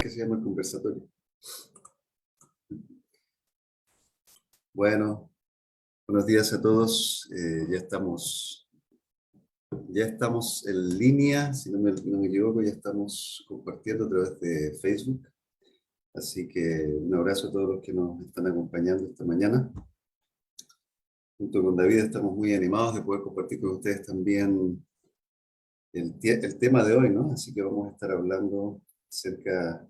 Que se llama el conversatorio. Bueno, buenos días a todos. Ya estamos en línea, si no me equivoco, ya estamos compartiendo a través de Facebook. Así que un abrazo a todos los que nos están acompañando esta mañana. Junto con David estamos muy animados de poder compartir con ustedes también el tema de hoy, ¿no? Así que vamos a estar hablando acerca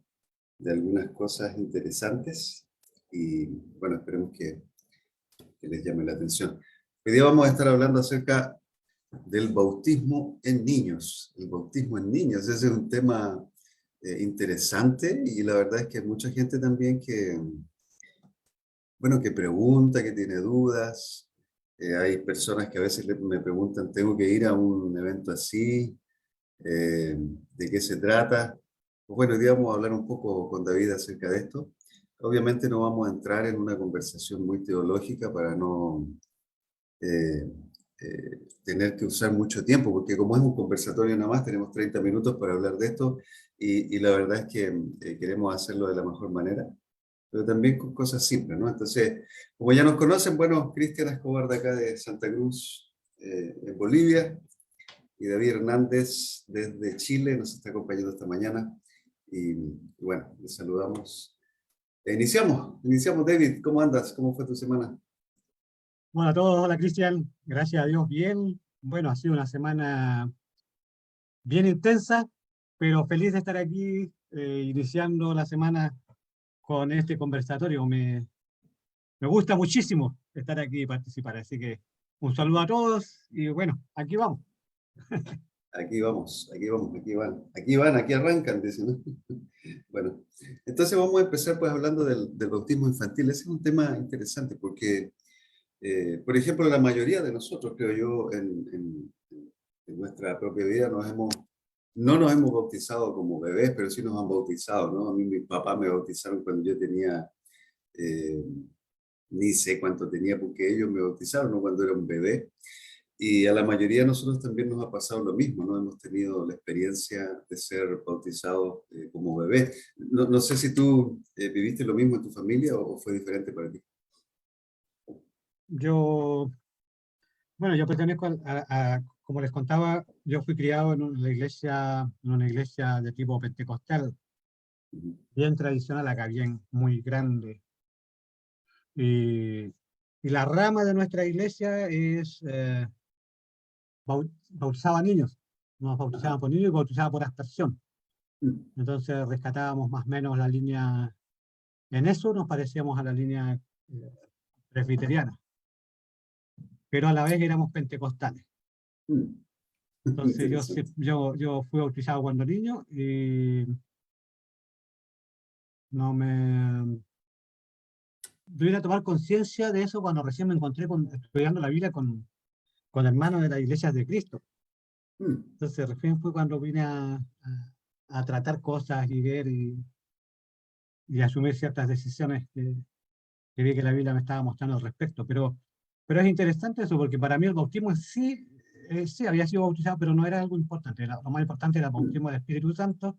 de algunas cosas interesantes y bueno, esperemos que les llame la atención. Hoy día vamos a estar hablando acerca del bautismo en niños. El bautismo en niños, ese es un tema interesante y la verdad es que hay mucha gente también que pregunta, que tiene dudas. Hay personas que a veces me preguntan, ¿tengo que ir a un evento así? ¿De qué se trata? Pues bueno, hoy día vamos a hablar un poco con David acerca de esto. Obviamente no vamos a entrar en una conversación muy teológica para no eh, tener que usar mucho tiempo, porque como es un conversatorio nada más, tenemos 30 minutos para hablar de esto y la verdad es que queremos hacerlo de la mejor manera, pero también con cosas simples, ¿no? Entonces, como ya nos conocen, bueno, Cristian Escobar de acá de Santa Cruz, en Bolivia, y David Hernández desde Chile nos está acompañando esta mañana. Y bueno, les saludamos. Iniciamos, David. ¿Cómo andas? ¿Cómo fue tu semana? Bueno, a todos, hola Cristian, gracias a Dios, bien. Bueno, ha sido una semana bien intensa, pero feliz de estar aquí iniciando la semana con este conversatorio. Me gusta muchísimo estar aquí y participar, así que un saludo a todos y bueno, aquí vamos. Aquí vamos, aquí arrancan, dicen, ¿no? Bueno, entonces vamos a empezar pues hablando del bautismo infantil. Ese es un tema interesante porque, por ejemplo, la mayoría de nosotros, creo yo, en nuestra propia vida no nos hemos bautizado como bebés, pero sí nos han bautizado, ¿no? A mí mis papás me bautizaron cuando yo tenía, eh, ni sé cuánto tenía porque ellos me bautizaron, ¿no? Cuando era un bebé. Y a la mayoría de nosotros también nos ha pasado lo mismo, ¿no? Hemos tenido la experiencia de ser bautizados como bebés. No sé si tú viviste lo mismo en tu familia o fue diferente para ti. Yo, bueno, yo pertenezco como les contaba, yo fui criado en una iglesia de tipo pentecostal, Ujú. bien tradicional acá, bien muy grande. Y, y la rama de nuestra iglesia bautizaba niños. Nos Ajá. bautizaban por niños y bautizaba por aspersión. Mm. Entonces rescatábamos más o menos la línea, en eso nos parecíamos a la línea eh, presbiteriana, pero a la vez éramos pentecostales. Mm. Entonces Interesante. yo fui bautizado cuando niño y no me... Yo vine a tomar conciencia de eso cuando recién me encontré estudiando la Biblia con hermanos de las iglesias de Cristo. Mm. Entonces recién fue cuando vine a tratar cosas y ver y asumir ciertas decisiones que vi que la Biblia me estaba mostrando al respecto. Pero es interesante eso, porque para mí el bautismo en sí, sí había sido bautizado, pero no era algo importante. Lo más importante era el Mm. bautismo del Espíritu Santo,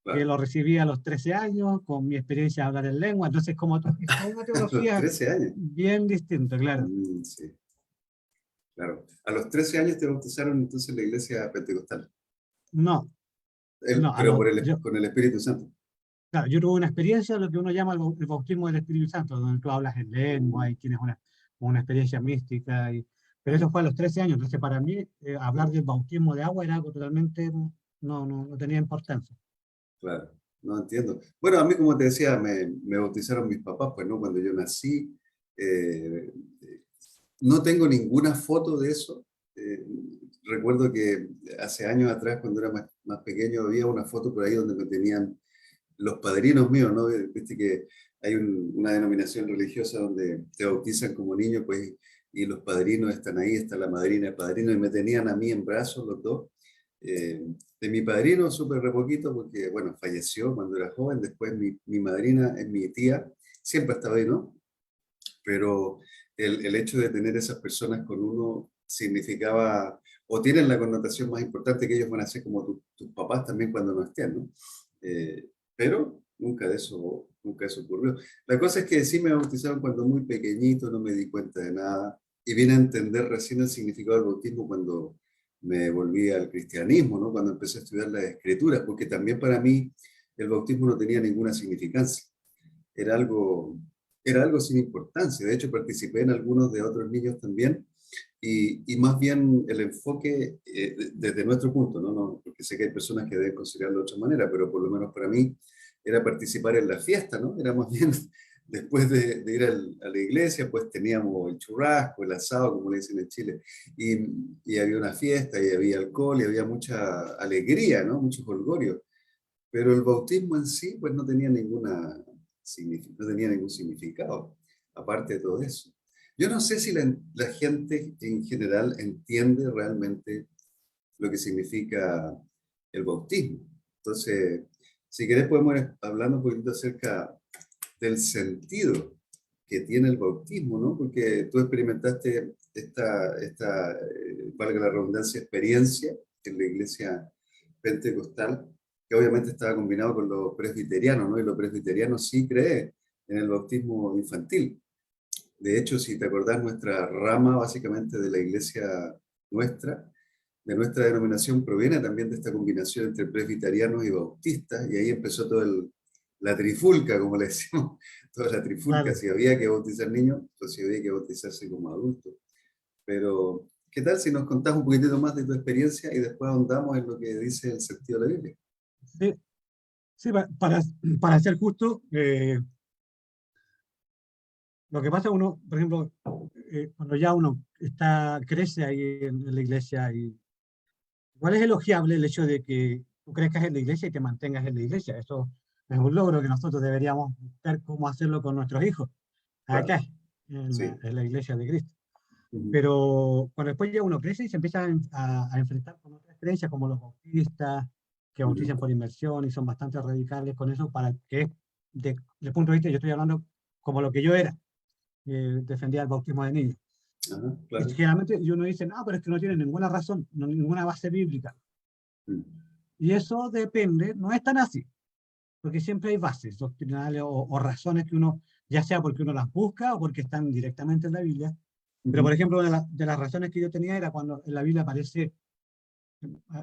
que Claro. lo recibí a los 13 años, con mi experiencia de hablar en lengua. Entonces, como es toda una A los teología 13 años. bien distinta, claro. Mm, sí, claro. A los 13 años te bautizaron entonces en la iglesia pentecostal. No, no, Pero con el Espíritu Santo. claro, yo tuve una experiencia, lo que uno llama el bautismo del Espíritu Santo, donde tú hablas en lengua Mm. y tienes una experiencia mística. Pero eso fue a los 13 años. Entonces, para mí, hablar del bautismo de agua era algo totalmente, no tenía importancia. Claro, no entiendo. Bueno, a mí, como te decía, me bautizaron mis papás, pues, ¿no? Cuando yo nací, eh, no tengo ninguna foto de eso. Eh, Recuerdo que hace años atrás, cuando era más pequeño, había una foto por ahí donde me tenían los padrinos míos, ¿no? Viste que hay una denominación religiosa donde te bautizan como niño, pues, y los padrinos están ahí, está la madrina y el padrino, y me tenían a mí en brazos los dos. De mi padrino supe re poquito porque, bueno, falleció cuando era joven, después mi madrina es mi tía, siempre estaba ahí, ¿no? Pero el hecho de tener esas personas con uno significaba, o tienen la connotación más importante que ellos van a ser como tus papás también cuando no estén, ¿no? Pero nunca eso ocurrió. La cosa es que sí me bautizaron cuando muy pequeñito, no me di cuenta de nada, y vine a entender recién el significado del bautismo cuando me volví al cristianismo, ¿no? Cuando empecé a estudiar las escrituras, porque también para mí el bautismo no tenía ninguna significancia, era algo, era algo sin importancia. De hecho, participé en algunos de otros niños también, y más bien el enfoque desde nuestro punto, ¿no? No, porque sé que hay personas que deben considerarlo de otra manera, pero por lo menos para mí era participar en la fiesta, ¿no? Era más bien, después de ir a la iglesia, pues teníamos el churrasco, el asado, como le dicen en Chile, y había una fiesta, y había alcohol, y había mucha alegría, ¿no? Mucho jolgorio. Pero el bautismo en sí, pues no tenía no tenía ningún significado, aparte de todo eso. Yo no sé si la gente en general entiende realmente lo que significa el bautismo. Entonces, si querés podemos ir hablando un poquito acerca del sentido que tiene el bautismo, ¿no? Porque tú experimentaste valga la redundancia, experiencia en la iglesia pentecostal, que obviamente estaba combinado con los presbiterianos, ¿no? Y los presbiterianos sí creen en el bautismo infantil. De hecho, si te acordás, nuestra rama básicamente de la iglesia nuestra, de nuestra denominación, proviene también de esta combinación entre presbiterianos y bautistas, y ahí empezó la trifulca, como le decimos, toda la trifulca, Claro. si había que bautizar niños, pues si había que bautizarse como adultos. Pero, ¿qué tal si nos contás un poquitito más de tu experiencia y después ahondamos en lo que dice el sentido de la Biblia? Sí, sí, para ser justo, lo que pasa uno, por ejemplo, cuando ya uno crece ahí en la iglesia, y igual es elogiable el hecho de que tú crezcas en la iglesia y te mantengas en la iglesia. Eso es un logro que nosotros deberíamos buscar cómo hacerlo con nuestros hijos, acá, Claro, sí. en la iglesia de Cristo. Ujú, Pero cuando después ya uno crece y se empieza a enfrentar con otras creencias, como los bautistas, que bautizan ujú. por inmersión y son bastante radicales con eso, para que, de punto de vista, yo estoy hablando como lo que yo era, defendía el bautismo de niños. Ajá, Y claro. generalmente y uno dice, no, pero es que no tiene ninguna razón, ninguna base bíblica. Mm, Y eso depende, no es tan así, porque siempre hay bases doctrinales o razones que uno, ya sea porque uno las busca o porque están directamente en la Biblia. Pero, por ujú, ejemplo, de las razones que yo tenía era cuando en la Biblia aparece,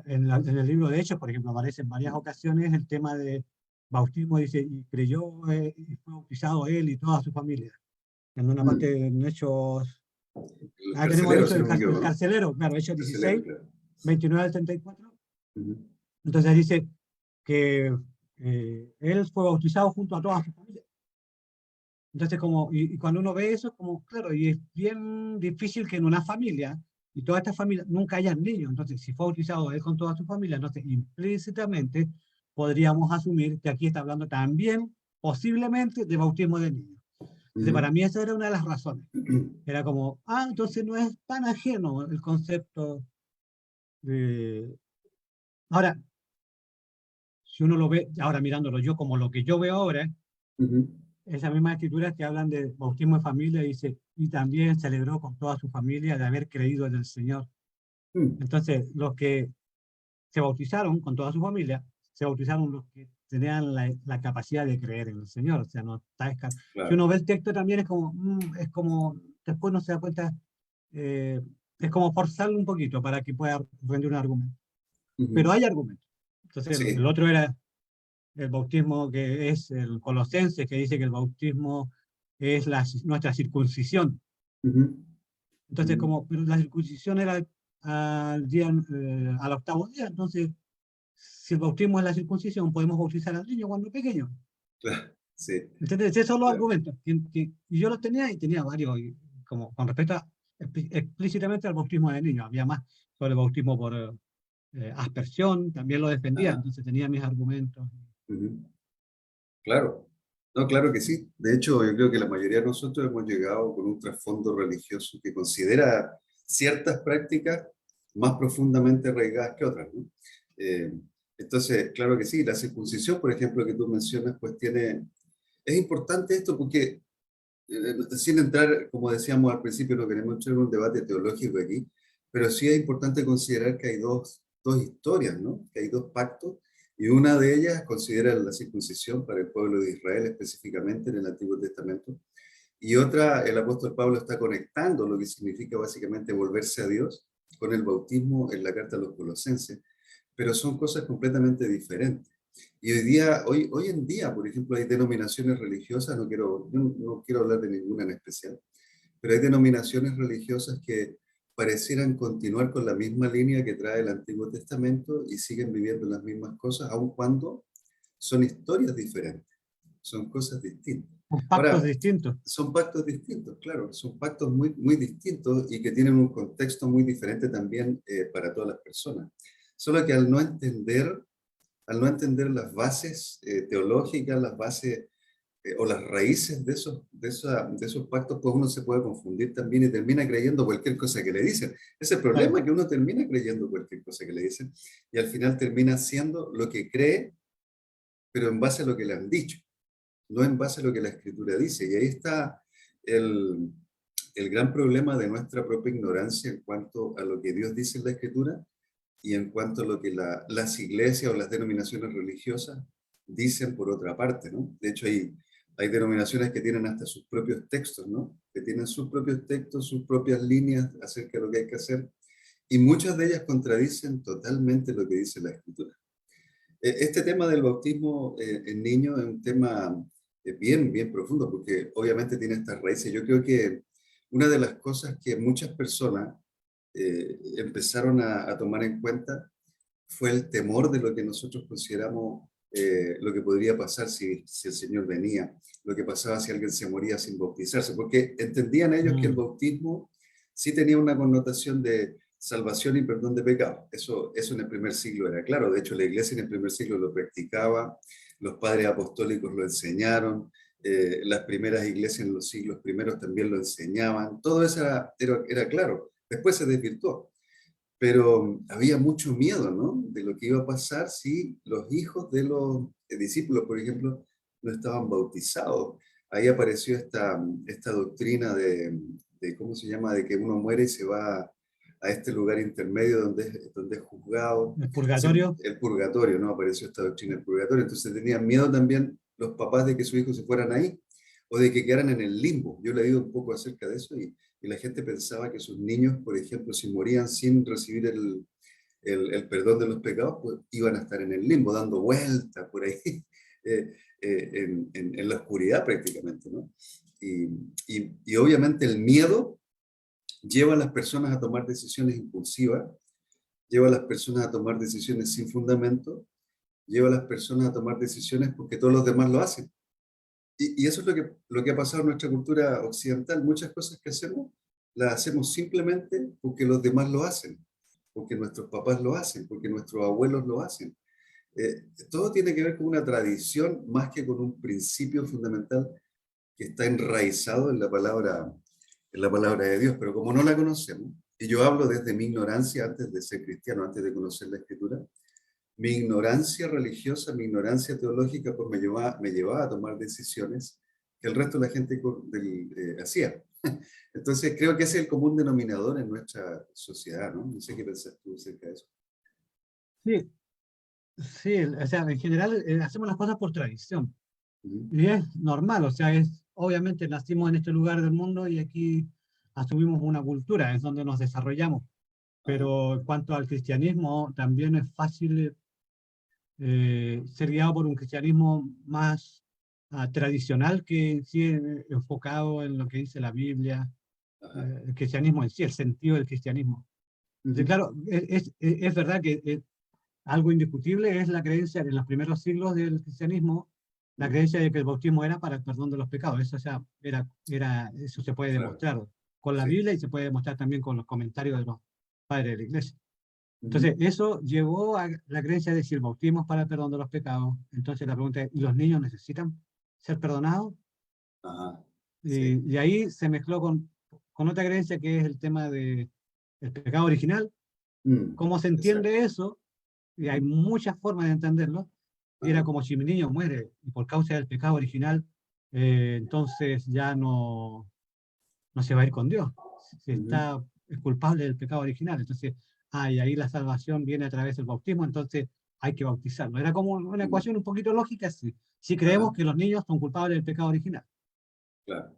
en el libro de Hechos, por ejemplo, aparece en varias ocasiones el tema de bautismo, dice, y creyó y fue bautizado él y toda su familia. En una mm. parte en Hechos, El tenemos el carcelero, hecho si no me del equivoco, ¿no? carcelero, claro, Hechos Carcelero, 16, claro. 29 al 34. Ujú, Entonces dice que él fue bautizado junto a toda su familia. Entonces, y cuando uno ve eso, es como, claro, y es bien difícil que en una familia, y toda esta familia, nunca hayan niños. Entonces, si fue bautizado él con toda su familia, entonces implícitamente podríamos asumir que aquí está hablando también, posiblemente, de bautismo de niños. Entonces, para ujú. mí esa era una de las razones. Era como, entonces no es tan ajeno el concepto de... Ahora, si uno lo ve, ahora mirándolo yo como lo que yo veo ahora, Ujú. esas mismas escrituras que hablan de bautismo de familia, dice, y también celebró con toda su familia de haber creído en el Señor. Mm, Entonces, los que se bautizaron con toda su familia, se bautizaron los que tenían la capacidad de creer en el Señor. O sea, no está si claro. uno ve el texto también es como, después no se da cuenta, eh, es como forzarlo un poquito para que pueda rendir un argumento. Pero Ujú. hay argumentos. Entonces, el Sí. otro era el bautismo que es el Colosenses, que dice que el bautismo es nuestra circuncisión. Ujú, Entonces, ujú. pero la circuncisión era al octavo día, entonces, si el bautismo es la circuncisión, podemos bautizar al niño cuando es pequeño. Claro, sí, ¿Entiendes? Esos son los claro. argumentos. Y yo los tenía y tenía varios, como con respecto explícitamente al bautismo de niños. Había más sobre el bautismo por aspersión, también lo defendía, Ajá, entonces tenía mis argumentos. ujú. Claro. No, claro que sí. De hecho, yo creo que la mayoría de nosotros hemos llegado con un trasfondo religioso que considera ciertas prácticas más profundamente arraigadas que otras, ¿no? Eh, entonces, claro que sí, la circuncisión, por ejemplo, que tú mencionas, pues tiene... Es importante esto porque, sin entrar, como decíamos al principio, no queremos entrar en un debate teológico aquí, pero sí es importante considerar que hay dos historias, ¿no? Que hay dos pactos, y una de ellas considera la circuncisión para el pueblo de Israel específicamente en el Antiguo Testamento, y otra, el apóstol Pablo está conectando lo que significa básicamente volverse a Dios con el bautismo en la carta a los Colosenses, pero son cosas completamente diferentes. Y hoy en día, por ejemplo, hay denominaciones religiosas, no quiero hablar de ninguna en especial, pero hay denominaciones religiosas que parecieran continuar con la misma línea que trae el Antiguo Testamento y siguen viviendo las mismas cosas, aun cuando son historias diferentes, son cosas distintas. Con pactos Ahora, distintos. son pactos distintos, claro, son pactos muy distintos y que tienen un contexto muy diferente también para todas las personas. Solo que al no entender las bases teológicas, las bases o las raíces de esos pactos, pues uno se puede confundir también y termina creyendo cualquier cosa que le dicen. Ese Claro. problema que uno termina creyendo cualquier cosa que le dicen y al final termina haciendo lo que cree, pero en base a lo que le han dicho, no en base a lo que la escritura dice. Y ahí está el, el gran problema de nuestra propia ignorancia en cuanto a lo que Dios dice en la escritura y en cuanto a lo que las iglesias o las denominaciones religiosas dicen por otra parte, ¿no? De hecho, hay denominaciones que tienen hasta sus propios textos, ¿no? Que tienen sus propios textos, sus propias líneas acerca de lo que hay que hacer, y muchas de ellas contradicen totalmente lo que dice la Escritura. Este tema del bautismo en niños es un tema bien profundo, porque obviamente tiene estas raíces. Yo creo que una de las cosas que muchas personas empezaron a tomar en cuenta fue el temor de lo que nosotros consideramos lo que podría pasar si el Señor venía, lo que pasaba si alguien se moría sin bautizarse, porque entendían ellos que el Mm. bautismo sí tenía una connotación de salvación y perdón de pecados. Eso en el primer siglo era claro. De hecho, la iglesia en el primer siglo lo practicaba, los padres apostólicos lo enseñaron, las primeras iglesias en los siglos primeros también lo enseñaban. Todo eso era claro. Después se desvirtuó, pero había mucho miedo, ¿no? De lo que iba a pasar si los hijos de los discípulos, por ejemplo, no estaban bautizados. Ahí apareció esta doctrina ¿cómo se llama?, de que uno muere y se va a este lugar intermedio donde es juzgado. El purgatorio. El purgatorio, ¿no? Apareció esta doctrina del purgatorio. Entonces tenían miedo también los papás de que sus hijos se fueran ahí o de que quedaran en el limbo. Yo he leído un poco acerca de eso y la gente pensaba que sus niños, por ejemplo, si morían sin recibir el perdón de los pecados, pues iban a estar en el limbo, dando vueltas por ahí, en la oscuridad prácticamente, ¿no? Y, y obviamente el miedo lleva a las personas a tomar decisiones impulsivas, lleva a las personas a tomar decisiones sin fundamento, lleva a las personas a tomar decisiones porque todos los demás lo hacen. Y eso es lo que ha pasado en nuestra cultura occidental. Muchas cosas que hacemos, las hacemos simplemente porque los demás lo hacen, porque nuestros papás lo hacen, porque nuestros abuelos lo hacen. Todo tiene que ver con una tradición más que con un principio fundamental que está enraizado en la palabra de Dios. Pero como no la conocemos, y yo hablo desde mi ignorancia antes de ser cristiano, antes de conocer la Escritura, mi ignorancia religiosa, mi ignorancia teológica, pues me llevaba a tomar decisiones que el resto de la gente hacía. Entonces creo que ese es el común denominador en nuestra sociedad, ¿no? No sé qué pensás tú acerca de eso. Sí, sí, o sea, en general hacemos las cosas por tradición. Ujú. Y es normal, o sea, obviamente nacimos en este lugar del mundo y aquí asumimos una cultura, es donde nos desarrollamos. Ajá, Pero en cuanto al cristianismo, también es fácil ser guiado por un cristianismo más tradicional que en sí enfocado en lo que dice la Biblia, ajá, el cristianismo en sí, el sentido del cristianismo. Entonces, ujú, claro, es verdad que algo indiscutible es la creencia en los primeros siglos del cristianismo, la ujú. creencia de que el bautismo era para el perdón de los pecados. Eso, ya eso se puede Claro, demostrar con la sí. Biblia y se puede demostrar también con los comentarios de los padres de la iglesia. Ujú. Entonces, eso llevó a la creencia de si el bautismo es para el perdón de los pecados. Entonces, la pregunta es, ¿y los niños necesitan? ser perdonado, Ajá, sí. y ahí se mezcló con otra creencia que es el tema de el pecado original, Mm, cómo se exacto. entiende eso, y hay muchas formas de entenderlo, era Ajá, como si mi niño muere y por causa del pecado original, entonces ya no se va a ir con Dios, si ujú, está, es culpable del pecado original, entonces, y ahí la salvación viene a través del bautismo, entonces hay que bautizarlo. Era como una mm, ecuación un poquito lógica, si creemos ajá, que los niños son culpables del pecado original. claro.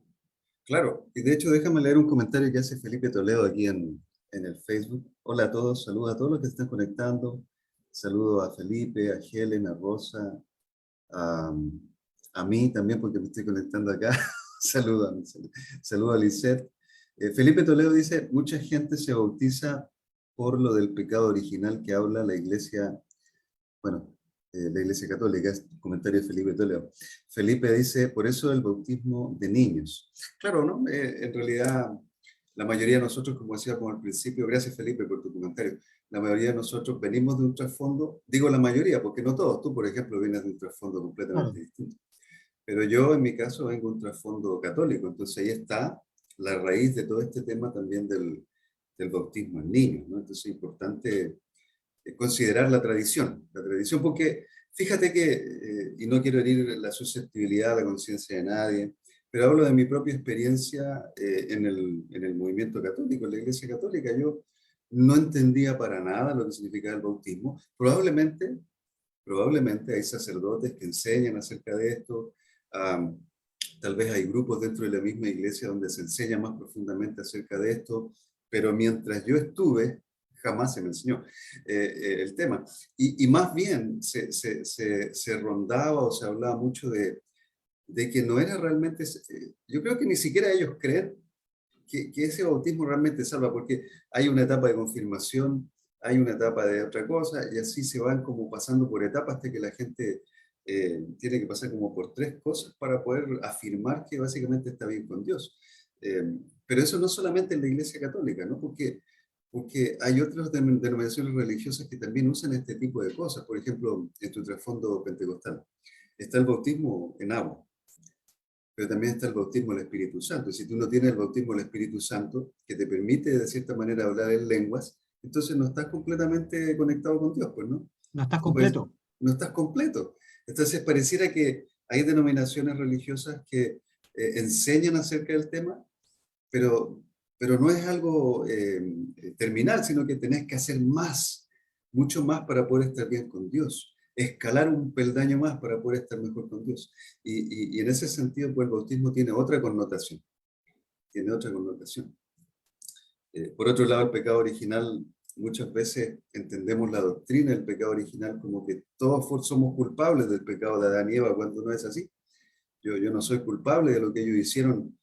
Claro, y de hecho déjame leer un comentario que hace Felipe Toledo aquí en el Facebook. Hola a todos, saludos a todos los que se están conectando. Saludo a Felipe, a Helen, a Rosa, a, a mí también porque me estoy conectando acá. Saludo a, saludo a Lisette. Felipe Toledo dice, mucha gente se bautiza por lo del pecado original que habla la iglesia, bueno, la Iglesia Católica, es un comentario de Felipe Toledo. Felipe dice, por eso el bautismo de niños. Claro, ¿no? En realidad, la mayoría de nosotros, como decíamos al principio, gracias Felipe por tu comentario, la mayoría de nosotros venimos de un trasfondo, digo la mayoría, porque no todos, tú por ejemplo vienes de un trasfondo Claro. completamente distinto, pero yo en mi caso vengo de un trasfondo católico, entonces ahí está la raíz de todo este tema también del bautismo en niños, ¿no? Entonces es importante considerar la tradición porque fíjate que, y no quiero herir la susceptibilidad, la conciencia de nadie, pero hablo de mi propia experiencia en el movimiento católico, en la Iglesia Católica. Yo no entendía para nada lo que significaba el bautismo. Probablemente hay sacerdotes que enseñan acerca de esto. Um, Tal vez hay grupos dentro de la misma iglesia donde se enseña más profundamente acerca de esto, pero mientras yo estuve, jamás se me enseñó el tema. Y más bien se rondaba o se hablaba mucho de que no era realmente, yo creo que ni siquiera ellos creen que ese bautismo realmente salva, porque hay una etapa de confirmación, hay una etapa de otra cosa, y así se van como pasando por etapas hasta que la gente tiene que pasar como por tres cosas para poder afirmar que básicamente está bien con Dios. Eh, pero eso no solamente en la Iglesia Católica, ¿no? Porque hay otras denominaciones religiosas que también usan este tipo de cosas. Por ejemplo, en tu trasfondo pentecostal está el bautismo en agua, pero también está el bautismo del Espíritu Santo. Y si tú no tienes el bautismo del Espíritu Santo, que te permite de cierta manera hablar en lenguas, entonces no estás completamente conectado con Dios, pues, ¿no? No estás No, pues, completo. no estás completo. Entonces pareciera que hay denominaciones religiosas que enseñan acerca del tema, pero, pero no es algo terminal, sino que tenés que hacer más, mucho más para poder estar bien con Dios, escalar un peldaño más para poder estar mejor con Dios. Y en ese sentido, pues el bautismo tiene otra connotación, tiene otra connotación. Por otro lado, el pecado original, muchas veces entendemos la doctrina del pecado original como que todos somos culpables del pecado de Adán y Eva, cuando no es así. Yo no soy culpable de lo que ellos hicieron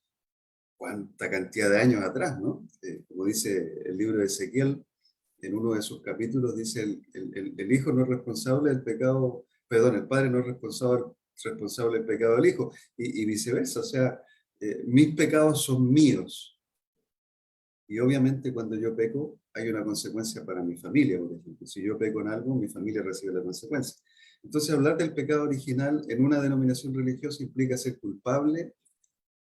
cuánta cantidad de años atrás, ¿no? Como dice el libro de Ezequiel, en uno de sus capítulos dice, el hijo no es responsable del pecado, perdón, el padre no es responsable del pecado del hijo, y viceversa, o sea, mis pecados son míos, y obviamente cuando yo peco hay una consecuencia para mi familia, por ejemplo, si yo peco en algo, mi familia recibe la consecuencia. Entonces, hablar del pecado original en una denominación religiosa implica ser culpable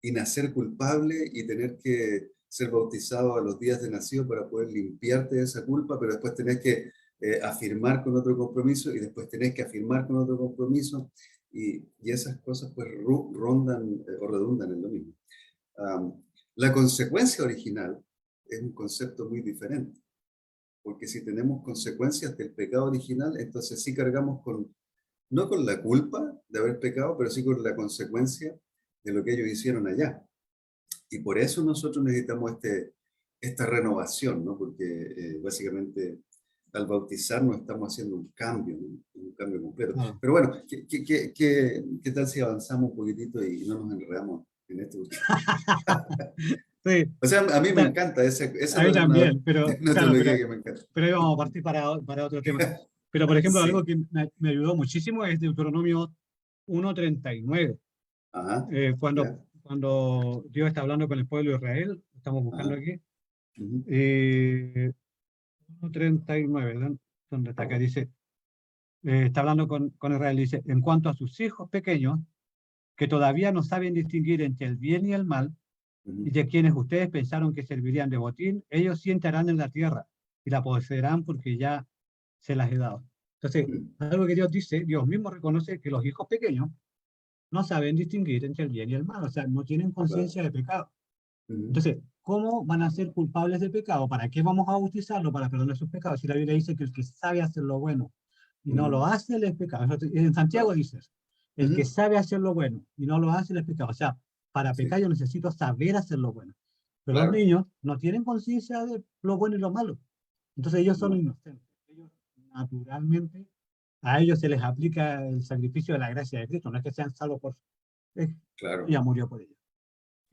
y nacer culpable y tener que ser bautizado a los días de nacido para poder limpiarte de esa culpa, pero después tenés que afirmar con otro compromiso y después tenés que afirmar con otro compromiso y esas cosas pues rondan o redundan en lo mismo. Um, la consecuencia original es un concepto muy diferente, porque si tenemos consecuencias del pecado original, entonces sí cargamos con, no con la culpa de haber pecado, pero sí con la consecuencia de lo que ellos hicieron allá. Y por eso nosotros necesitamos esta renovación, ¿no? Porque básicamente al bautizarnos estamos haciendo un cambio completo. Claro. Pero bueno, ¿qué tal si avanzamos un poquitito y no nos enredamos en esto? Sí, O sea, a mí me ta- encanta, esa a mí es también, pero una claro, teología que me encanta. pero ahí vamos a partir para otro tema. Pero, por ejemplo, algo Sí, que me ayudó muchísimo es Deuteronomio 1:39. ajá, Cuando, ya, cuando Dios está hablando con el pueblo de Israel, estamos buscando ajá, aquí, ujú, 1:39, ¿dónde está acá? Dice, está hablando con Israel, dice, en cuanto a sus hijos pequeños, que todavía no saben distinguir entre el bien y el mal, y de quienes ustedes pensaron que servirían de botín, ellos sí entrarán en la tierra y la poseerán porque ya se las he dado. Entonces, algo que Dios dice, Dios mismo reconoce que los hijos pequeños no saben distinguir entre el bien y el mal, o sea, no tienen Claro. conciencia de pecado. Ujú. Entonces, ¿cómo van a ser culpables de pecado? ¿Para qué vamos a bautizarlo? Para perdonar sus pecados. Si la Biblia dice que el que sabe hacer lo bueno y no lo Ujú. hace, le es pecado. En Santiago Claro. dice, el que Ujú. sabe hacer lo bueno y no lo hace, le es pecado. O sea, para pecar Sí, yo necesito saber hacer lo bueno. Pero los claro. niños no tienen conciencia de lo bueno y lo malo. Entonces ellos son No, inocentes. Ellos, naturalmente, a ellos se les aplica el sacrificio de la gracia de Cristo. No es que sean salvos por... es- claro, ella murió por ellos.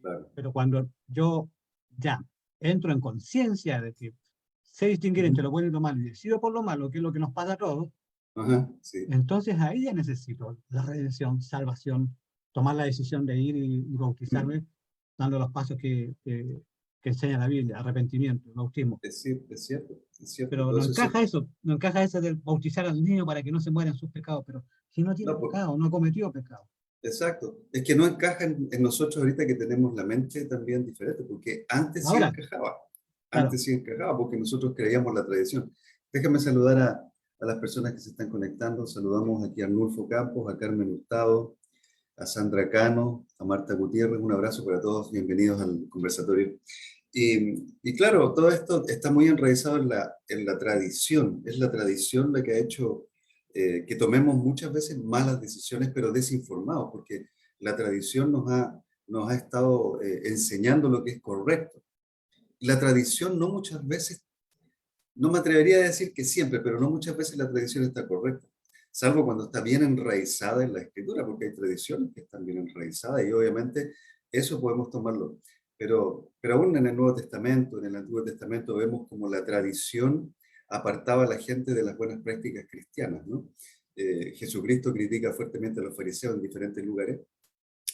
claro. Pero cuando yo ya entro en conciencia de que sé distinguir entre Ujú. lo bueno y lo malo y decido por lo malo, que es lo que nos pasa a todos, Ajá, sí. entonces ahí ya necesito la redención, salvación, tomar la decisión de ir y Mm. bautizarme, dando los pasos que enseña la Biblia, arrepentimiento, bautismo. Es cierto, es cierto. Pero Todo no eso es encaja cierto. eso, no encaja eso de bautizar al niño para que no se muera en sus pecados, pero si no tiene No, pecado, no cometió pecado. exacto. Es que no encaja en nosotros ahorita que tenemos la mente también diferente, porque antes sí Ahora, encajaba. claro, Antes sí encajaba, porque nosotros creíamos la tradición. Déjame saludar a las personas que se están conectando. Saludamos aquí a Arnulfo Campos, a Carmen Hurtado, a Sandra Cano, a Marta Gutiérrez. Un abrazo para todos. Bienvenidos al conversatorio. Y claro, todo esto está muy enraizado en la tradición. Es la tradición la que ha hecho que tomemos muchas veces malas decisiones, pero desinformados, porque la tradición nos ha estado enseñando lo que es correcto. La tradición no muchas veces, no me atrevería a decir que siempre, pero no muchas veces la tradición está correcta, salvo cuando está bien enraizada en la escritura, porque hay tradiciones que están bien enraizadas y obviamente eso podemos tomarlo. Pero aún en el Nuevo Testamento, en el Antiguo Testamento, vemos como la tradición apartaba a la gente de las buenas prácticas cristianas, ¿no? Jesucristo critica fuertemente a los fariseos en diferentes lugares,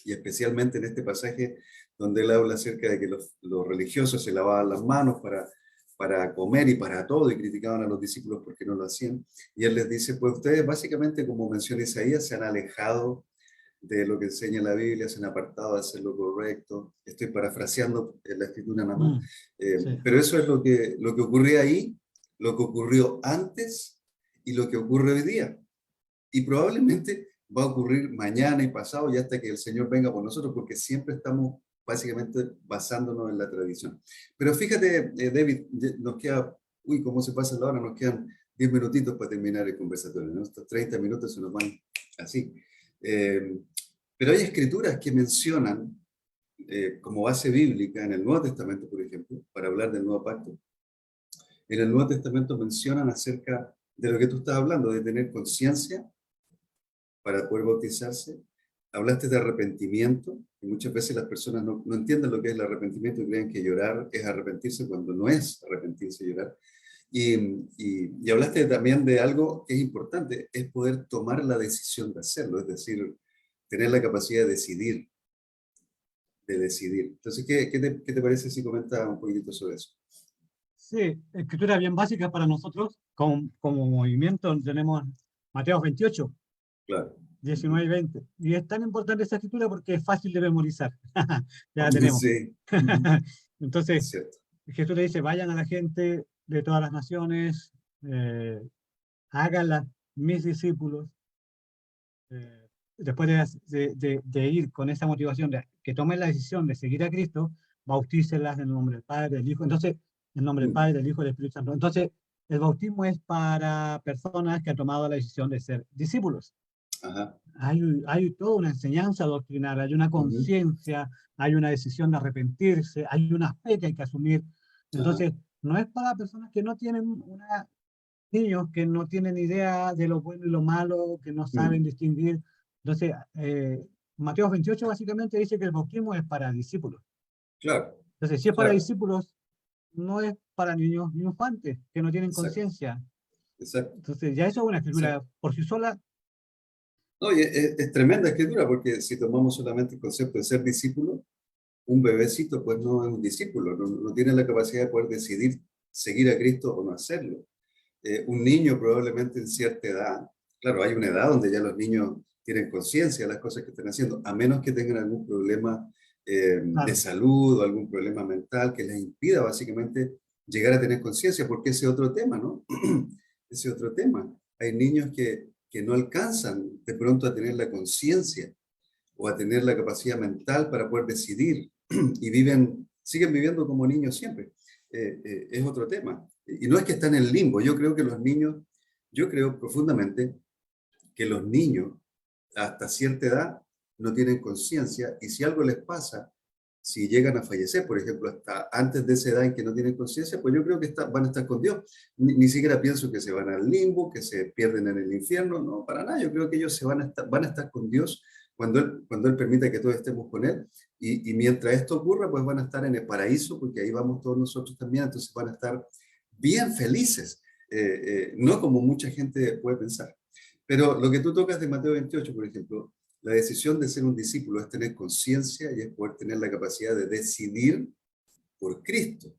y especialmente en este pasaje donde él habla acerca de que los religiosos se lavaban las manos para comer y para todo, y criticaban a los discípulos porque no lo hacían. Y él les dice, pues ustedes básicamente, como menciona Isaías, se han alejado de lo que enseña la Biblia, se han apartado de hacer lo correcto. Estoy parafraseando en la escritura nada más. sí. Pero eso es lo que ocurría ahí, lo que ocurrió antes y lo que ocurre hoy día. Y probablemente va a ocurrir mañana y pasado y hasta que el Señor venga por nosotros, porque siempre estamos básicamente basándonos en la tradición. Pero fíjate, David, nos queda, uy, cómo se pasa la hora, nos quedan 10 minutitos para terminar el conversatorio, ¿no? Estos 30 minutos se nos van así. Eh, pero hay escrituras que mencionan, como base bíblica, en el Nuevo Testamento, por ejemplo, para hablar del Nuevo Pacto, en el Nuevo Testamento mencionan acerca de lo que tú estás hablando, de tener conciencia para poder bautizarse. Hablaste de arrepentimiento, y muchas veces las personas no entienden lo que es el arrepentimiento y creen que llorar es arrepentirse cuando no es arrepentirse y llorar. Y hablaste también de algo que es importante, es poder tomar la decisión de hacerlo, es decir, tener la capacidad de decidir, de decidir. Entonces, ¿qué te parece si comentas un poquitito sobre eso? Sí, escritura bien básica para nosotros. Como movimiento tenemos Mateo 28, Claro. 19 y 20. Y es tan importante esa escritura porque es fácil de memorizar. Ya la tenemos. Sí, ujú, Entonces, es cierto. Jesús le dice, vayan a la gente de todas las naciones, eh, háganla mis discípulos. Después de ir con esa motivación, de que tomen la decisión de seguir a Cristo, bautícelas en el nombre del Padre, del Hijo. Entonces, en nombre del Mm. Padre, del Hijo y del Espíritu Santo. Entonces, el bautismo es para personas que han tomado la decisión de ser discípulos. Ajá. Hay toda una enseñanza doctrinal, hay una Ujú. conciencia, hay una decisión de arrepentirse, hay una fe que hay que asumir. Ajá. Entonces, no es para personas que no tienen niños que no tienen idea de lo bueno y lo malo, que no Mm. saben distinguir. Entonces, Mateo 28 básicamente dice que el bautismo es para discípulos. Claro, Entonces, si es para claro. discípulos, no es para niños ni infantes que no tienen Exacto, conciencia. exacto, Entonces, ya eso es una escritura exacto. por sí sola. No, y es tremenda escritura, porque si tomamos solamente el concepto de ser discípulo, un bebecito pues no es un discípulo, no tiene la capacidad de poder decidir seguir a Cristo o no hacerlo. Un niño probablemente en cierta edad, claro, hay una edad donde ya los niños tienen conciencia de las cosas que están haciendo, a menos que tengan algún problema de Claro, salud o algún problema mental que les impida básicamente llegar a tener conciencia, porque ese es otro tema, ¿no? Ese es otro tema. Hay niños que no alcanzan de pronto a tener la conciencia o a tener la capacidad mental para poder decidir y siguen viviendo como niños siempre. Es otro tema. Y no es que están en el limbo. Yo creo profundamente que los niños hasta cierta edad no tienen conciencia y si algo les pasa, si llegan a fallecer, por ejemplo, hasta antes de esa edad en que no tienen conciencia, pues yo creo que van a estar con Dios. Ni siquiera pienso que se van al limbo, que se pierden en el infierno, no, para nada. Yo creo que ellos van a estar con Dios cuando él permita que todos estemos con Él. Y mientras esto ocurra, pues van a estar en el paraíso, porque ahí vamos todos nosotros también, entonces van a estar bien felices, no como mucha gente puede pensar. Pero lo que tú tocas de Mateo 28, por ejemplo, la decisión de ser un discípulo es tener conciencia y es poder tener la capacidad de decidir por Cristo.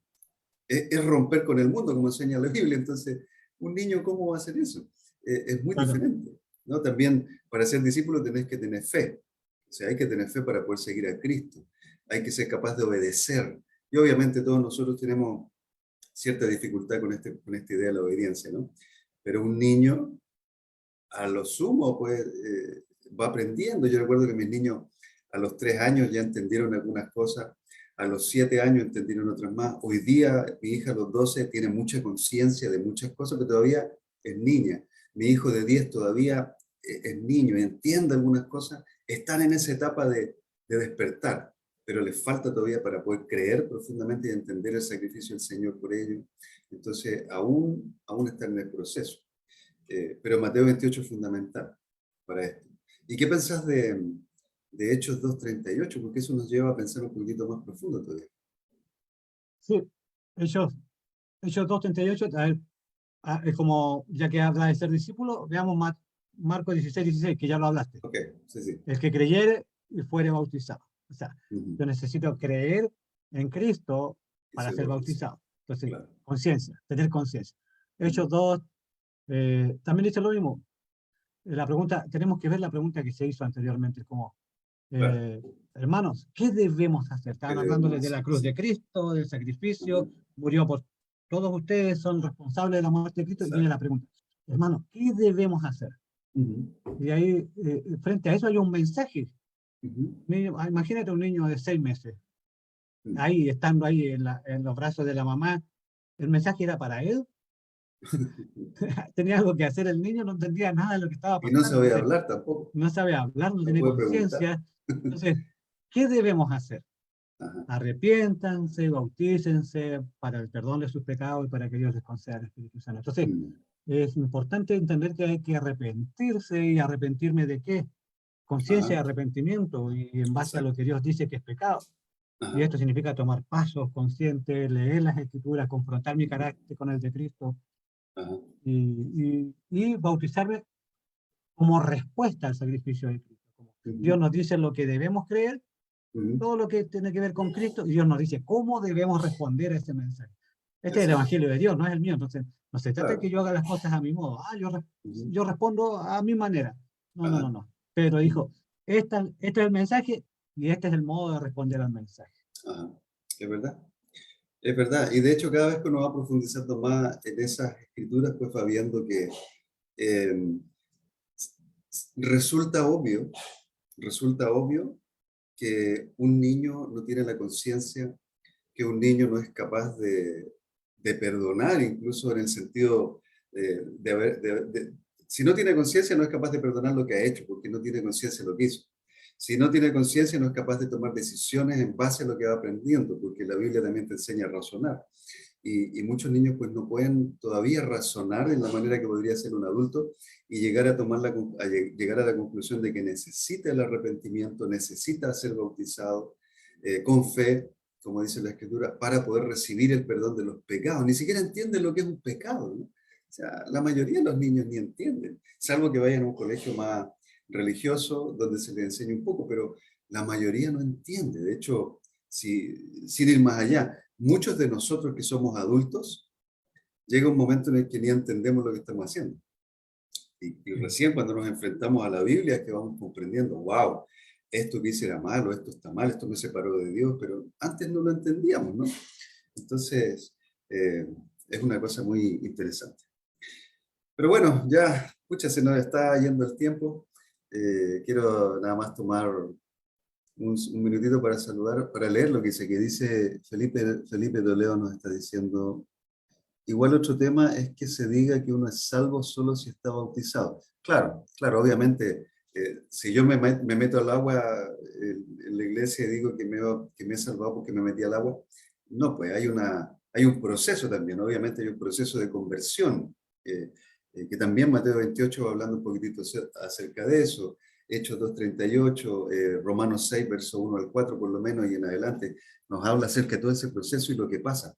Es romper con el mundo, como enseña la Biblia. Entonces, un niño, ¿cómo va a hacer eso? Es muy claro. diferente, ¿no? También, para ser discípulo tenés que tener fe. O sea, hay que tener fe para poder seguir a Cristo. Hay que ser capaz de obedecer. Y obviamente todos nosotros tenemos cierta dificultad con esta idea de la obediencia, ¿no? Pero un niño a lo sumo, pues, va aprendiendo. Yo recuerdo que mis niños a los 3 años ya entendieron algunas cosas, a los 7 años entendieron otras más. Hoy día mi hija a los 12 tiene mucha conciencia de muchas cosas, pero todavía es niña. Mi hijo de 10 todavía es niño y entiende algunas cosas. Están en esa etapa de despertar, pero les falta todavía para poder creer profundamente y entender el sacrificio del Señor por ellos. Entonces, aún están en el proceso. Pero Mateo 28 es fundamental para esto. ¿Y qué pensás de Hechos 2:38? Porque eso nos lleva a pensar un poquito más profundo todavía. Sí, ellos, ellos 2:38, a ver, es como, ya que habla de ser discípulo, veamos Marcos 16:16, que ya lo hablaste. Ok, sí, sí. El que creyere y fuere bautizado. O sea, Ujú. yo necesito creer en Cristo Y para ser ser bautizado, bautizado. Entonces, claro. conciencia, tener conciencia. Hechos Ujú. 2, también dice lo mismo. La pregunta, tenemos que ver la pregunta que se hizo anteriormente, como, Claro. eh, hermanos, ¿qué debemos hacer? ¿Qué Estaban debemos hablándoles de la hacer? cruz de Sí. Cristo, del sacrificio, Ujú. murió por todos ustedes, son responsables de la muerte de Cristo, y viene la Exacto. pregunta, hermanos, ¿qué debemos hacer? Ujú. Y ahí, frente a eso hay un mensaje. Ujú. Imagínate un niño de 6 meses, Ujú. ahí, estando ahí en los brazos de la mamá, el mensaje era para él, tenía algo que hacer el niño, no entendía nada de lo que estaba Y no pasando, sabe entonces hablar tampoco. no sabe hablar, no No tiene puede preguntar. conciencia. Entonces, ¿qué debemos hacer? Ajá. Arrepiéntanse, bautícense para el perdón de sus pecados y para que Dios les conceda el Espíritu Santo. Entonces, Mm. es importante entender que hay que arrepentirse. ¿Y arrepentirme de qué? Conciencia de Ajá. arrepentimiento y en base a lo Exacto. que Dios dice que es pecado. Y Ajá. esto significa tomar pasos conscientes, leer las Escrituras, confrontar mi Ujú. carácter con el de Cristo Ajá. y bautizarme como respuesta al sacrificio de Cristo. Como Dios Ujú. nos dice lo que debemos creer, Ujú. todo lo que tiene que ver con Cristo, y Dios nos dice cómo debemos responder a ese mensaje. Este es el Exacto. Evangelio de Dios, no es el mío. Entonces, no se trata de que Claro. yo haga las cosas a mi modo. Ujú. Yo respondo a mi manera. No, no, no, Ajá. no. Pero Ujú. dijo, este es el mensaje y este es el modo de responder al mensaje. Ajá. Es verdad. Es verdad, y de hecho cada vez que uno va profundizando más en esas escrituras, pues va viendo que eh, resulta obvio, resulta obvio que un niño no tiene la conciencia, que un niño no es capaz de perdonar, incluso en el sentido de haber, si no tiene conciencia no es capaz de perdonar lo que ha hecho, porque no tiene conciencia de lo que hizo. Si no tiene conciencia no es capaz de tomar decisiones en base a lo que va aprendiendo, porque la Biblia también te enseña a razonar. Y muchos niños pues no pueden todavía razonar en la manera que podría ser un adulto y llegar a llegar a la conclusión de que necesita el arrepentimiento, necesita ser bautizado con fe, como dice la Escritura, para poder recibir el perdón de los pecados. Ni siquiera entienden lo que es un pecado, ¿no? O sea, la mayoría de los niños ni entienden, salvo que vayan a un colegio más religioso donde se les enseñe un poco, pero la mayoría no entiende. De hecho, sin ir más allá, muchos de nosotros que somos adultos, llega un momento en el que ni entendemos lo que estamos haciendo. Y recién cuando nos enfrentamos a la Biblia es que vamos comprendiendo, wow, esto que hice era malo, esto está mal, esto me separó de Dios, pero antes no lo entendíamos, ¿no? Entonces, es una cosa muy interesante. Pero bueno, ya, pucha, se nos está yendo el tiempo. Quiero nada más tomar un minutito para saludar, para leer lo que dice Felipe Toledo nos está diciendo. Igual otro tema es que se diga que uno es salvo solo si está bautizado. Claro, claro, obviamente, si yo me meto al agua en la iglesia y digo que me he salvado porque me metí al agua, no, pues hay un proceso también, obviamente hay un proceso de conversión, que también Mateo 28 va hablando un poquitito acerca de eso, Hechos 2:38, Romanos 6, verso 1 al 4 por lo menos y en adelante, nos habla acerca de todo ese proceso y lo que pasa.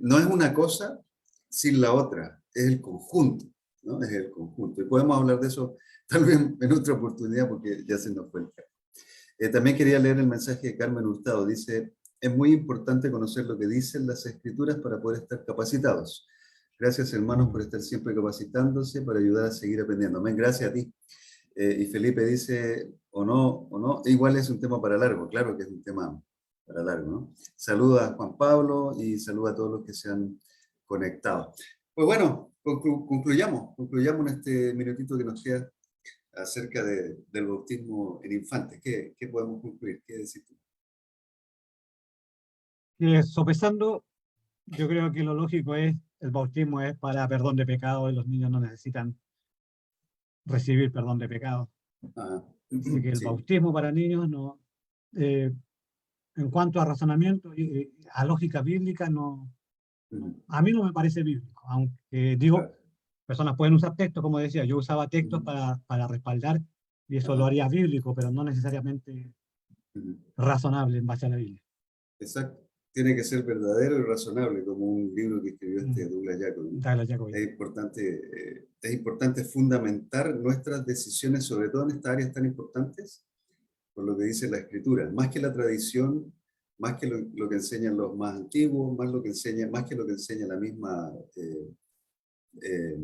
No es una cosa sin la otra, es el conjunto, ¿no? Es el conjunto. Y podemos hablar de eso tal vez en otra oportunidad porque ya se nos fue el tiempo. También quería leer el mensaje de Carmen Hurtado. Dice, es muy importante conocer lo que dicen las escrituras para poder estar capacitados. Gracias, hermanos, por estar siempre capacitándose para ayudar a seguir aprendiendo. Amén, gracias a ti. Y Felipe dice, o no, igual es un tema para largo, claro que es un tema para largo, ¿no? Saluda a Juan Pablo y saluda a todos los que se han conectado. Pues bueno, concluyamos en este minutito que nos queda acerca del bautismo en infantes. ¿Qué podemos concluir? ¿Qué decís tú? Sopesando, yo creo que lo lógico es, el bautismo es para perdón de pecados y los niños no necesitan recibir perdón de pecados. Ah, Así que el sí. bautismo para niños no, en cuanto a razonamiento y a lógica bíblica, a mí no me parece bíblico, aunque digo, Claro. personas pueden usar textos, como decía, yo usaba textos para respaldar y eso lo Ajá. haría bíblico, pero no necesariamente Ujú. razonable en base a la Biblia. Exacto. Tiene que ser verdadero y razonable, como un libro que escribió Mm, Douglas Jacobs, ¿no? Douglas Jacobs. Es importante fundamentar nuestras decisiones, sobre todo en estas áreas tan importantes, por lo que dice la Escritura, más que la tradición, más que lo que enseñan los más antiguos, más que lo que enseña la misma eh,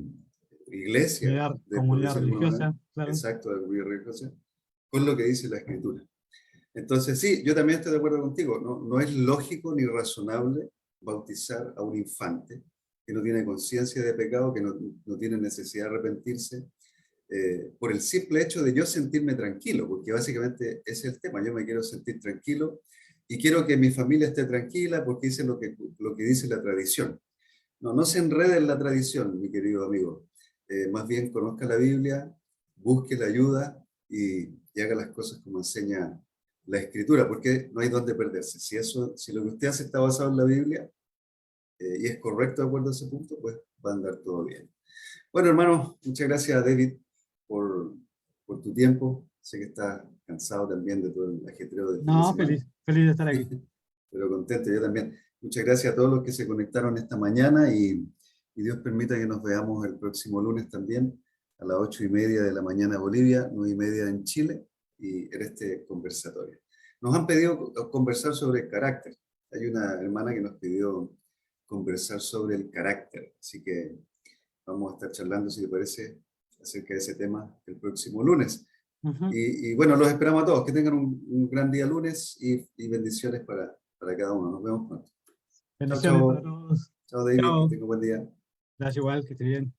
iglesia, por Comunidad decirlo de alguna manera, religiosa, claro. exacto, de la comunidad religiosa, con lo que dice la Escritura. Entonces, sí, yo también estoy de acuerdo contigo. No es lógico ni razonable bautizar a un infante que no tiene conciencia de pecado, que no tiene necesidad de arrepentirse, por el simple hecho de yo sentirme tranquilo, porque básicamente ese es el tema. Yo me quiero sentir tranquilo y quiero que mi familia esté tranquila porque dice lo que dice la tradición. No se enrede en la tradición, mi querido amigo. Más bien conozca la Biblia, busque la ayuda y haga las cosas como enseña la Escritura, porque no hay dónde perderse. Si lo que usted hace está basado en la Biblia y es correcto de acuerdo a ese punto, pues va a andar todo bien. Bueno, hermano, muchas gracias, David, por, por tu tiempo. Sé que estás cansado también de todo el ajetreo del fin de No, semana, feliz de estar aquí. pero contento yo también. Muchas gracias a todos los que se conectaron esta mañana y Dios permita que nos veamos el próximo lunes también a las 8:30 de la mañana Bolivia, 9:30 en Chile y en este conversatorio. Nos han pedido conversar sobre el carácter. Hay una hermana que nos pidió conversar sobre el carácter, así que vamos a estar charlando, si te parece, acerca de ese tema el próximo lunes. Ujú. Y bueno, los esperamos a todos. Que tengan un gran día lunes y bendiciones para cada uno. Nos vemos pronto. Chao, Bendiciones para chao. todos. Chao, David. Que Chao. tenga un buen día. Gracias igual, que esté bien.